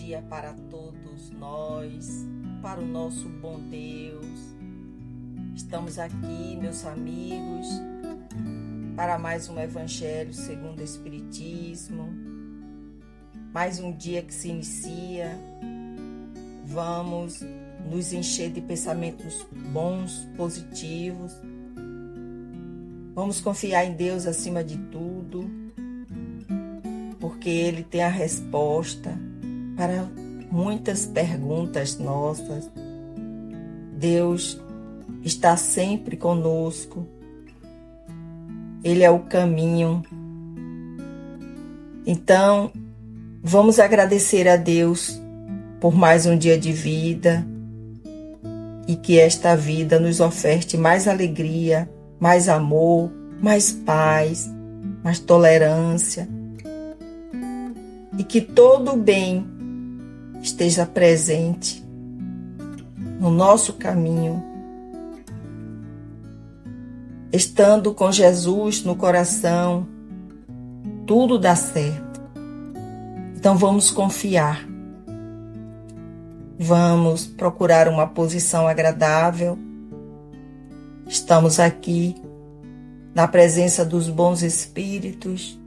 dia para todos nós, para o nosso bom Deus. Estamos aqui, meus amigos, para mais um Evangelho segundo o Espiritismo. Mais um dia que se inicia. Vamos nos encher de pensamentos bons, positivos. Vamos confiar em Deus acima de tudo, porque Ele tem a resposta para muitas perguntas nossas. Deus está sempre conosco. Ele é o caminho. Então, vamos agradecer a Deus por mais um dia de vida e que esta vida nos oferte mais alegria, mais amor, mais paz, mais tolerância, e que todo o bem esteja presente no nosso caminho. Estando com Jesus no coração, tudo dá certo. Então vamos confiar. Vamos procurar uma posição agradável. Estamos aqui na presença dos bons espíritos,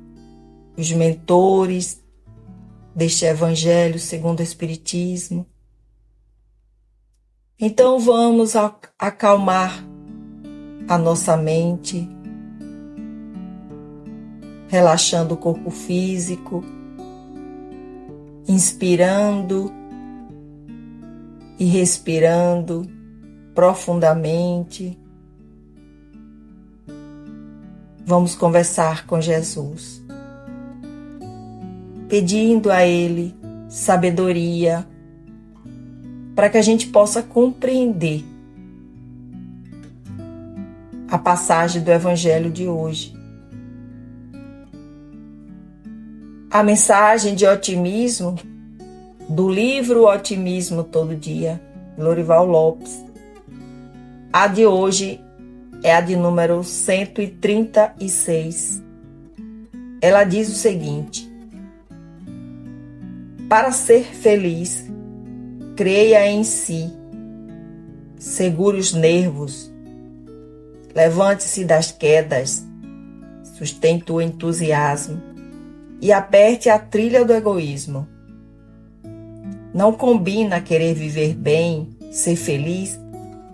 os mentores deste Evangelho segundo o Espiritismo. Então vamos acalmar a nossa mente, relaxando o corpo físico, inspirando e respirando profundamente. Vamos conversar com Jesus, pedindo a Ele sabedoria para que a gente possa compreender a passagem do Evangelho de hoje. A mensagem de otimismo do livro Otimismo Todo Dia, Lorival Lopes. A de hoje é a de número 136. Ela diz o seguinte: para ser feliz, creia em si, segure os nervos, levante-se das quedas, sustente o entusiasmo e aperte a trilha do egoísmo. Não combina querer viver bem, ser feliz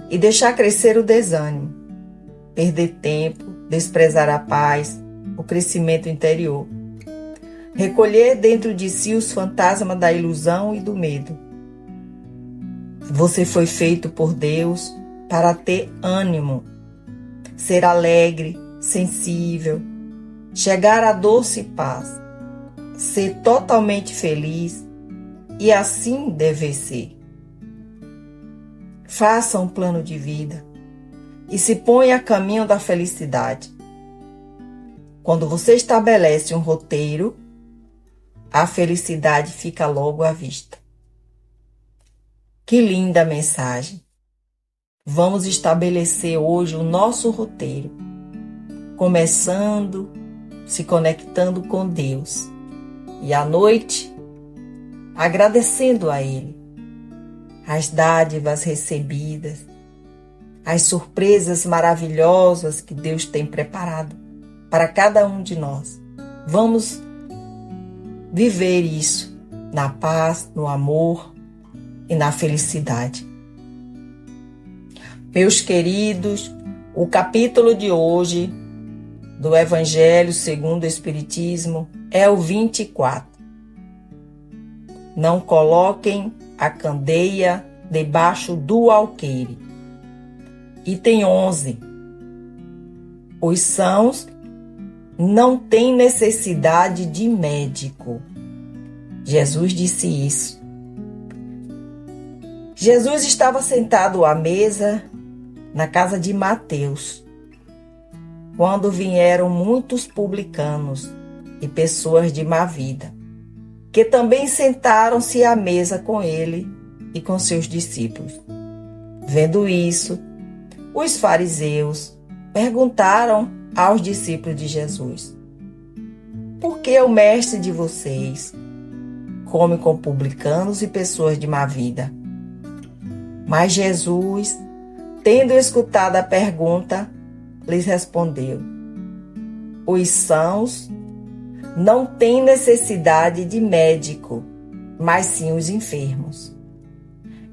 e deixar crescer o desânimo, perder tempo, desprezar a paz, o crescimento interior, recolher dentro de si os fantasmas da ilusão e do medo. Você foi feito por Deus para ter ânimo, ser alegre, sensível, chegar à doce paz, ser totalmente feliz, e assim deve ser. Faça um plano de vida e se ponha a caminho da felicidade. Quando você estabelece um roteiro, a felicidade fica logo à vista. Que linda mensagem! Vamos estabelecer hoje o nosso roteiro, começando, se conectando com Deus, e à noite, agradecendo a Ele as dádivas recebidas, as surpresas maravilhosas que Deus tem preparado para cada um de nós. Vamos viver isso na paz, no amor e na felicidade. Meus queridos, o capítulo de hoje do Evangelho segundo o Espiritismo é o 24. Não coloquem a candeia debaixo do alqueire. Item 11. Os sãos não têm necessidade de médico. Jesus disse isso. Jesus estava sentado à mesa na casa de Mateus, quando vieram muitos publicanos e pessoas de má vida, que também sentaram-se à mesa com ele e com seus discípulos. Vendo isso, os fariseus perguntaram aos discípulos de Jesus: por que o mestre de vocês come com publicanos e pessoas de má vida. Mas Jesus, tendo escutado a pergunta, lhes respondeu: os sãos não têm necessidade de médico, mas sim os enfermos.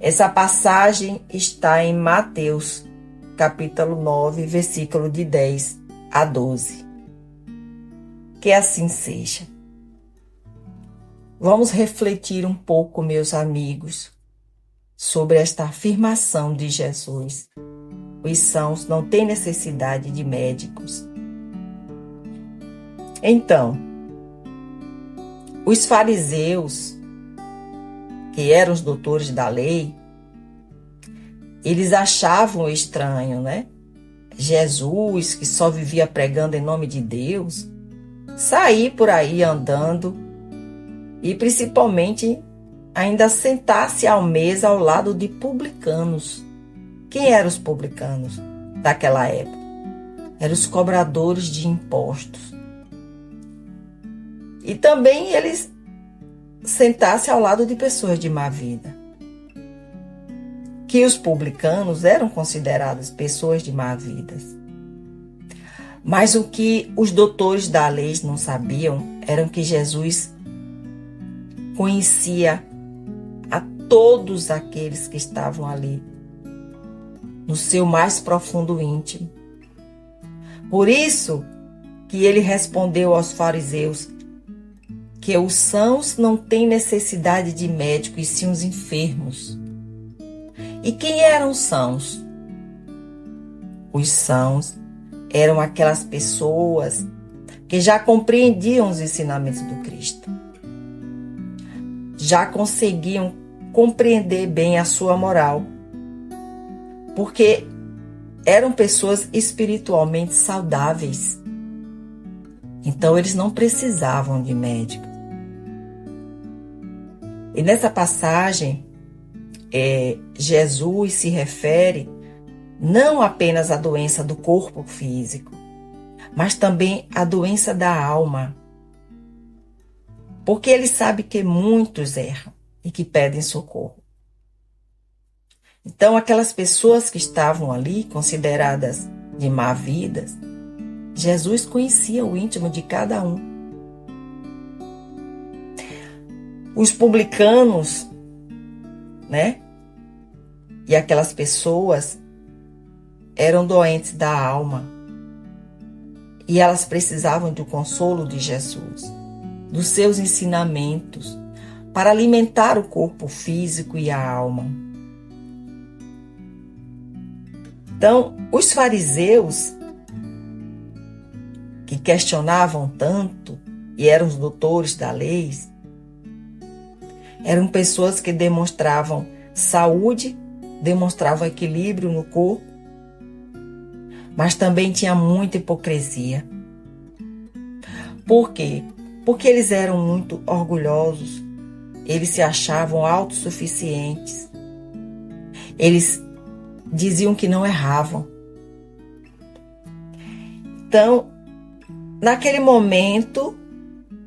Essa passagem está em Mateus, capítulo 9, versículo de 10 a 12. Que assim seja. Vamos refletir um pouco, meus amigos, sobre esta afirmação de Jesus. Os sãos não têm necessidade de médicos. Então, os fariseus, que eram os doutores da lei, eles achavam estranho, né? Jesus, que só vivia pregando em nome de Deus, sair por aí andando e principalmente ainda sentar-se à mesa ao lado de publicanos. Quem eram os publicanos daquela época? Eram os cobradores de impostos. E também eles sentassem ao lado de pessoas de má vida. Que os publicanos eram considerados pessoas de má vida. Mas o que os doutores da lei não sabiam era que Jesus conhecia a todos aqueles que estavam ali, no seu mais profundo íntimo. Por isso que ele respondeu aos fariseus que os sãos não têm necessidade de médico, e sim os enfermos. E quem eram os sãos? Os sãos eram aquelas pessoas que já compreendiam os ensinamentos do Cristo. Já conseguiam compreender bem a sua moral. Porque eram pessoas espiritualmente saudáveis. Então eles não precisavam de médico. E nessa passagem, Jesus se refere não apenas à doença do corpo físico, mas também à doença da alma. Porque ele sabe que muitos erram e que pedem socorro. Então, aquelas pessoas que estavam ali, consideradas de má vida, Jesus conhecia o íntimo de cada um. Os publicanos, né? E aquelas pessoas eram doentes da alma. E elas precisavam do consolo de Jesus, dos seus ensinamentos, para alimentar o corpo físico e a alma. Então, os fariseus, que questionavam tanto e eram os doutores da lei, eram pessoas que demonstravam saúde, demonstravam equilíbrio no corpo, mas também tinha muita hipocrisia. Por quê? Porque eles eram muito orgulhosos, eles se achavam autossuficientes, eles diziam que não erravam. Então, naquele momento,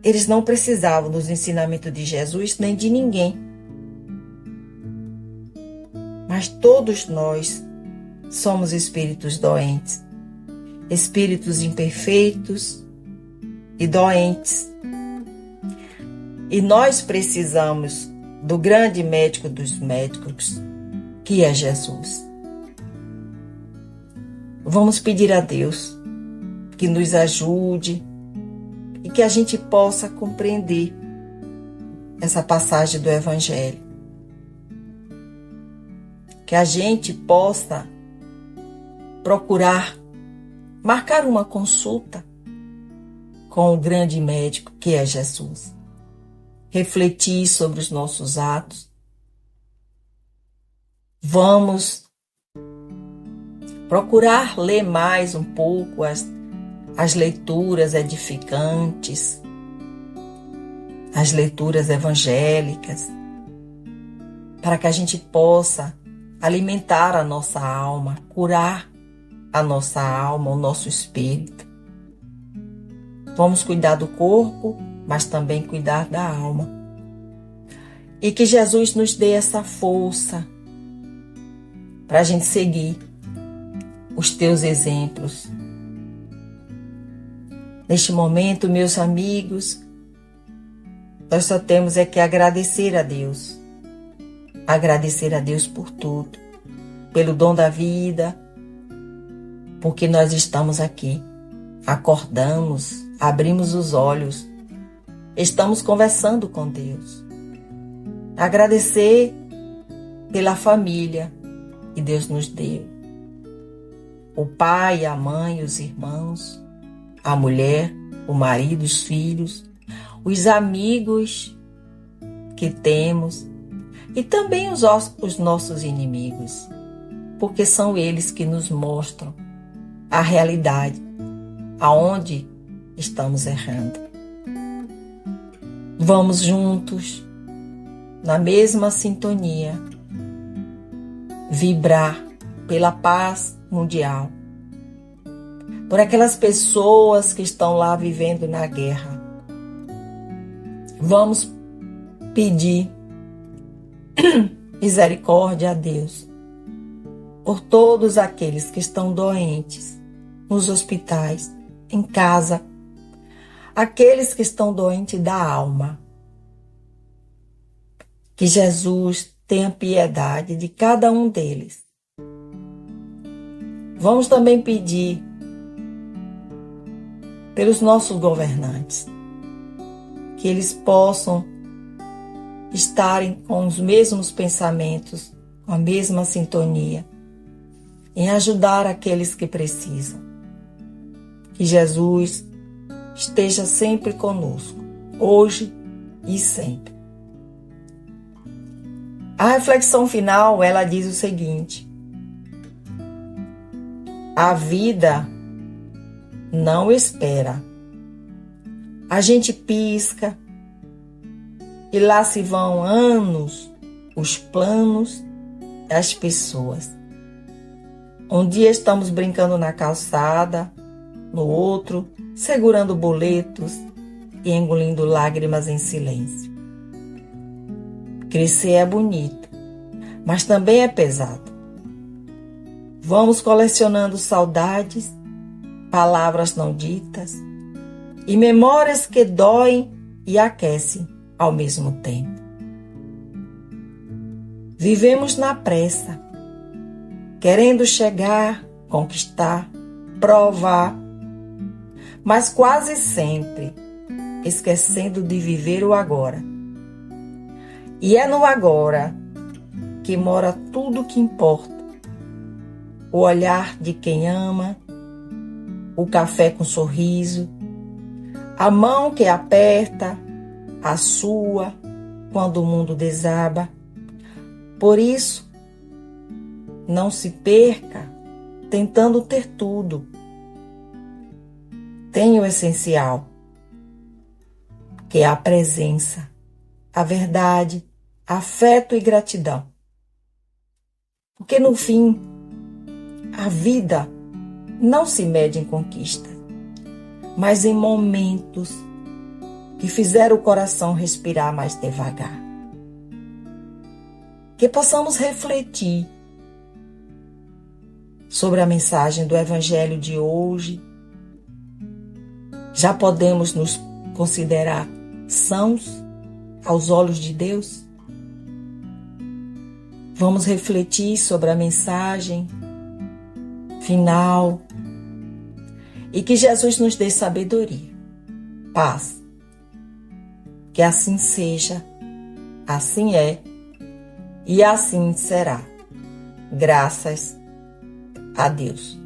eles não precisavam dos ensinamentos de Jesus nem de ninguém. Mas todos nós somos espíritos doentes, espíritos imperfeitos e doentes. E nós precisamos do grande médico dos médicos, que é Jesus. Vamos pedir a Deus que nos ajude e que a gente possa compreender essa passagem do Evangelho. Que a gente possa procurar marcar uma consulta com o grande médico que é Jesus. Refletir sobre os nossos atos. Vamos procurar ler mais um pouco as leituras edificantes, as leituras evangélicas, para que a gente possa alimentar a nossa alma, curar a nossa alma, o nosso espírito. Vamos cuidar do corpo, mas também cuidar da alma. E que Jesus nos dê essa força para a gente seguir os teus exemplos. Neste momento, meus amigos, nós só temos é que agradecer a Deus. Agradecer a Deus por tudo, pelo dom da vida, porque nós estamos aqui, acordamos, abrimos os olhos, estamos conversando com Deus. Agradecer pela família que Deus nos deu. O pai, a mãe, os irmãos, a mulher, o marido, os filhos, os amigos que temos e também os nossos inimigos, porque são eles que nos mostram a realidade, aonde estamos errando. Vamos juntos, na mesma sintonia, vibrar pela paz mundial, por aquelas pessoas que estão lá vivendo na guerra. Vamos pedir misericórdia a Deus por todos aqueles que estão doentes, nos hospitais, em casa, aqueles que estão doentes da alma. Que Jesus tenha piedade de cada um deles. Vamos também pedir pelos nossos governantes, que eles possam estarem com os mesmos pensamentos, com a mesma sintonia, em ajudar aqueles que precisam. Que Jesus esteja sempre conosco, hoje e sempre. A reflexão final, ela diz o seguinte: a vida não espera. A gente pisca e lá se vão anos, os planos das pessoas. Um dia estamos brincando na calçada, no outro, segurando boletos e engolindo lágrimas em silêncio. Crescer é bonito, mas também é pesado. Vamos colecionando saudades, palavras não ditas e memórias que doem e aquecem ao mesmo tempo. Vivemos na pressa, querendo chegar, conquistar, provar, mas quase sempre esquecendo de viver o agora. E é no agora que mora tudo o que importa. O olhar de quem ama, o café com sorriso, a mão que aperta, a sua, quando o mundo desaba. Por isso, não se perca tentando ter tudo. Tem o essencial, que é a presença, a verdade, afeto e gratidão. Porque no fim, a vida não se mede em conquistas, mas em momentos que fizeram o coração respirar mais devagar. Que possamos refletir sobre a mensagem do Evangelho de hoje. Já podemos nos considerar sãos aos olhos de Deus? Vamos refletir sobre a mensagem final e que Jesus nos dê sabedoria, paz. Que assim seja, assim é e assim será. Graças a Deus.